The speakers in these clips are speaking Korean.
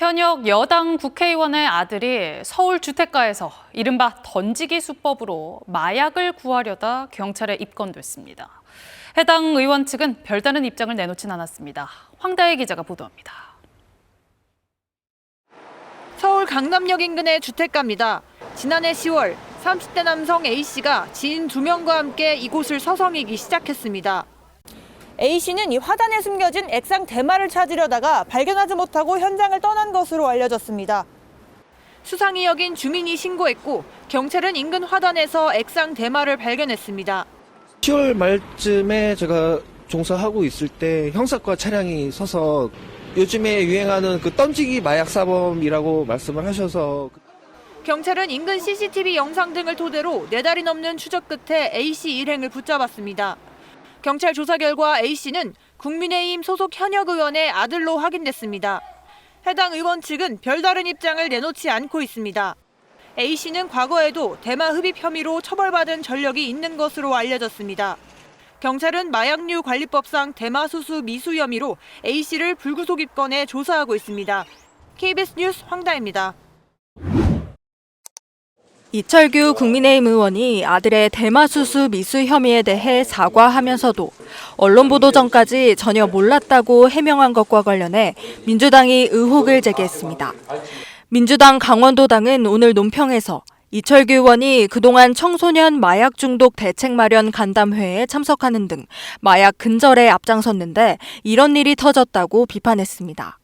현역 여당 국회의원의 아들이 서울 주택가에서 이른바 던지기 수법으로 마약을 구하려다 경찰에 입건됐습니다. 해당 의원 측은 별다른 입장을 내놓진 않았습니다. 황다혜 기자가 보도합니다. 서울 강남역 인근의 주택가입니다. 지난해 10월 30대 남성 A씨가 지인 2명과 함께 이곳을 서성이기 시작했습니다. A씨는 이 화단에 숨겨진 액상 대마를 찾으려다가 발견하지 못하고 현장을 떠난 것으로 알려졌습니다. 수상이 여긴 주민이 신고했고 경찰은 인근 화단에서 액상 대마를 발견했습니다. 10월 말쯤에 제가 종사하고 있을 때 형사과 차량이 서서 요즘에 유행하는 그 던지기 마약 사범이라고 말씀을 하셔서 경찰은 인근 CCTV 영상 등을 토대로 4달이 넘는 추적 끝에 A씨 일행을 붙잡았습니다. 경찰 조사 결과 A씨는 국민의힘 소속 현역 의원의 아들로 확인됐습니다. 해당 의원 측은 별다른 입장을 내놓지 않고 있습니다. A씨는 과거에도 대마 흡입 혐의로 처벌받은 전력이 있는 것으로 알려졌습니다. 경찰은 마약류 관리법상 대마 수수 미수 혐의로 A씨를 불구속 입건해 조사하고 있습니다. KBS 뉴스 황다혜입니다. 이철규 국민의힘 의원이 아들의 대마 수수 미수 혐의에 대해 사과하면서도 언론 보도 전까지 전혀 몰랐다고 해명한 것과 관련해 민주당이 의혹을 제기했습니다. 민주당 강원도당은 오늘 논평에서 이철규 의원이 그동안 청소년 마약 중독 대책 마련 간담회에 참석하는 등 마약 근절에 앞장섰는데 이런 일이 터졌다고 비판했습니다.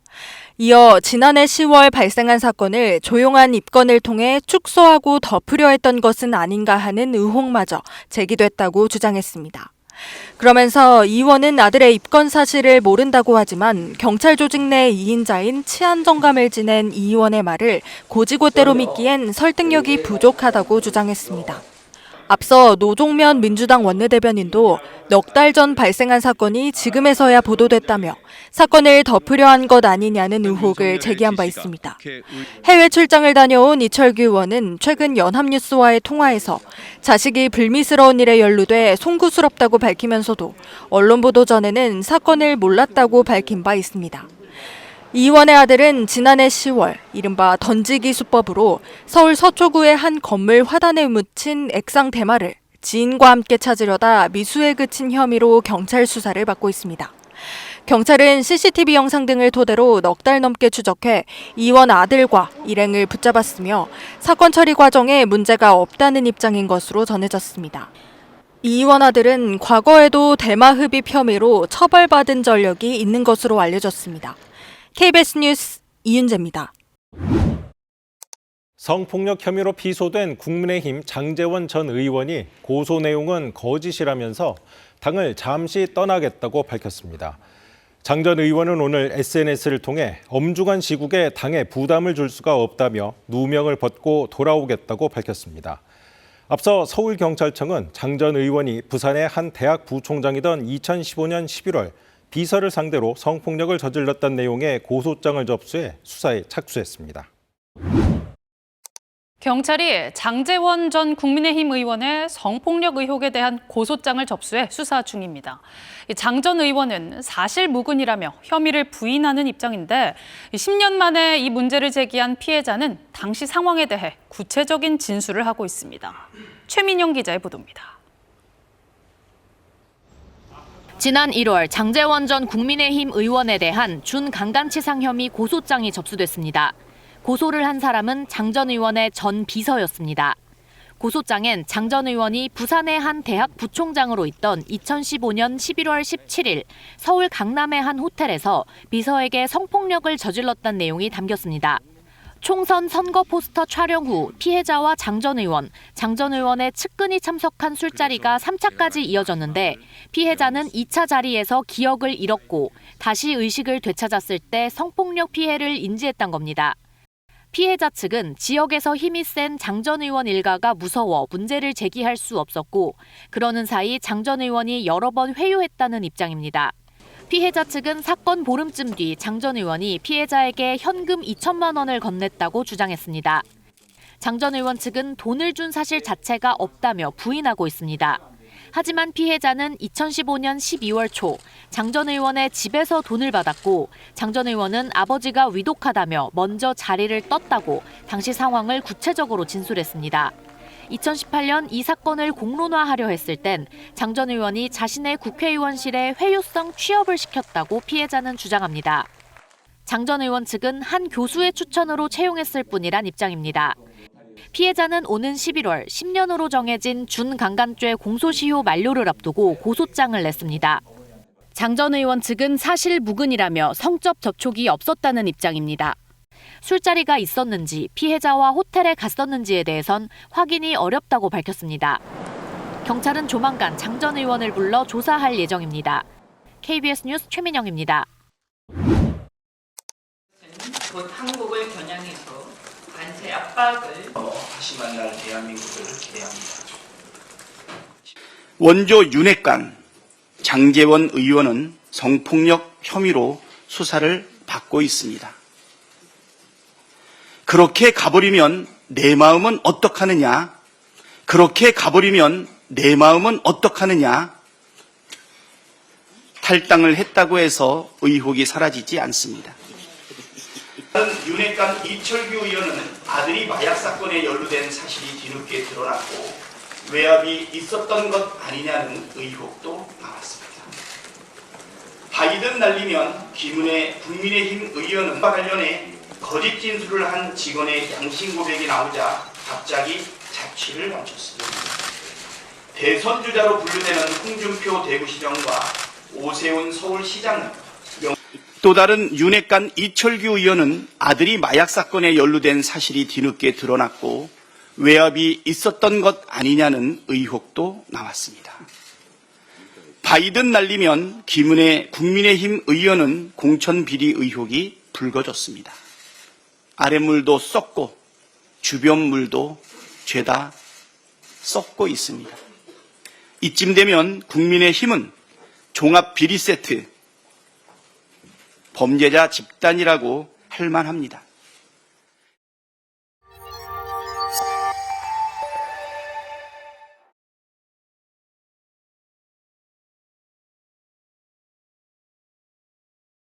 이어 지난해 10월 발생한 사건을 조용한 입건을 통해 축소하고 덮으려 했던 것은 아닌가 하는 의혹마저 제기됐다고 주장했습니다. 그러면서 이 의원은 아들의 입건 사실을 모른다고 하지만 경찰 조직 내 2인자인 치안정감을 지낸 이 의원의 말을 고지고대로 믿기엔 설득력이 부족하다고 주장했습니다. 앞서 노종면 민주당 원내대변인도 넉 달 전 발생한 사건이 지금에서야 보도됐다며 사건을 덮으려 한 것 아니냐는 의혹을 제기한 바 있습니다. 해외 출장을 다녀온 이철규 의원은 최근 연합뉴스와의 통화에서 자식이 불미스러운 일에 연루돼 송구스럽다고 밝히면서도 언론 보도 전에는 사건을 몰랐다고 밝힌 바 있습니다. 이 의원의 아들은 지난해 10월 이른바 던지기 수법으로 서울 서초구의 한 건물 화단에 묻힌 액상 대마를 지인과 함께 찾으려다 미수에 그친 혐의로 경찰 수사를 받고 있습니다. 경찰은 CCTV 영상 등을 토대로 넉 달 넘게 추적해 이 의원 아들과 일행을 붙잡았으며 사건 처리 과정에 문제가 없다는 입장인 것으로 전해졌습니다. 이 의원 아들은 과거에도 대마 흡입 혐의로 처벌받은 전력이 있는 것으로 알려졌습니다. KBS 뉴스 이윤재입니다. 성폭력 혐의로 기소된 국민의힘 장제원 전 의원이 고소 내용은 거짓이라면서 당을 잠시 떠나겠다고 밝혔습니다. 장 전 의원은 오늘 SNS를 통해 엄중한 시국에 당에 부담을 줄 수가 없다며 누명을 벗고 돌아오겠다고 밝혔습니다. 앞서 서울경찰청은 장 전 의원이 부산의 한 대학 부총장이던 2015년 11월 비서를 상대로 성폭력을 저질렀다는 내용의 고소장을 접수해 수사에 착수했습니다. 경찰이 장제원 전 국민의힘 의원의 성폭력 의혹에 대한 고소장을 접수해 수사 중입니다. 장 전 의원은 사실무근이라며 혐의를 부인하는 입장인데 10년 만에 이 문제를 제기한 피해자는 당시 상황에 대해 구체적인 진술을 하고 있습니다. 최민영 기자의 보도입니다. 지난 1월 장제원 전 국민의힘 의원에 대한 준강간치상 혐의 고소장이 접수됐습니다. 고소를 한 사람은 장 전 의원의 전 비서였습니다. 고소장엔 장 전 의원이 부산의 한 대학 부총장으로 있던 2015년 11월 17일 서울 강남의 한 호텔에서 비서에게 성폭력을 저질렀다는 내용이 담겼습니다. 총선 선거 포스터 촬영 후 피해자와 장 전 의원의 측근이 참석한 술자리가 3차까지 이어졌는데 피해자는 2차 자리에서 기억을 잃었고 다시 의식을 되찾았을 때 성폭력 피해를 인지했던 겁니다. 피해자 측은 지역에서 힘이 센 장 전 의원 일가가 무서워 문제를 제기할 수 없었고 그러는 사이 장 전 의원이 여러 번 회유했다는 입장입니다. 피해자 측은 사건 보름쯤 뒤 장 전 의원이 피해자에게 현금 2천만 원을 건넸다고 주장했습니다. 장 전 의원 측은 돈을 준 사실 자체가 없다며 부인하고 있습니다. 하지만 피해자는 2015년 12월 초 장 전 의원의 집에서 돈을 받았고 장 전 의원은 아버지가 위독하다며 먼저 자리를 떴다고 당시 상황을 구체적으로 진술했습니다. 2018년 이 사건을 공론화하려 했을 땐 장 전 의원이 자신의 국회의원실에 회유성 취업을 시켰다고 피해자는 주장합니다. 장 전 의원 측은 한 교수의 추천으로 채용했을 뿐이란 입장입니다. 피해자는 오는 11월 10년으로 정해진 준강간죄 공소시효 만료를 앞두고 고소장을 냈습니다. 장 전 의원 측은 사실 무근이라며 성적 접촉이 없었다는 입장입니다. 술자리가 있었는지 피해자와 호텔에 갔었는지에 대해선 확인이 어렵다고 밝혔습니다. 경찰은 조만간 장 전 의원을 불러 조사할 예정입니다. KBS 뉴스 최민영입니다. 곧 한국을 겨냥해서 관세 압박을 다시 만날 대한민국을 기대합니다. 원조 윤핵관 장제원 의원은 성폭력 혐의로 수사를 받고 있습니다. 그렇게 가버리면 내 마음은 어떡하느냐? 그렇게 가버리면 내 마음은 어떡하느냐? 탈당을 했다고 해서 의혹이 사라지지 않습니다. 윤핵관 이철규 의원은 아들이 마약 사건에 연루된 사실이 뒤늦게 드러났고 외압이 있었던 것 아니냐는 의혹도 나왔습니다. 바이든 날리면 김은혜 국민의힘 의원과 관련해 거짓 진술을 한 직원의 양심 고백이 나오자 갑자기 자취를 멈췄습니다. 대선 주자로 분류되는 홍준표 대구시장과 오세훈 서울시장 또 다른 윤핵관 이철규 의원은 아들이 마약 사건에 연루된 사실이 뒤늦게 드러났고 외압이 있었던 것 아니냐는 의혹도 나왔습니다. 바이든 날리면 김은혜 국민의힘 의원은 공천 비리 의혹이 불거졌습니다. 아랫물도 썩고 주변 물도 죄다 썩고 있습니다. 이쯤 되면 국민의힘은 종합 비리 세트 범죄자 집단이라고 할 만합니다.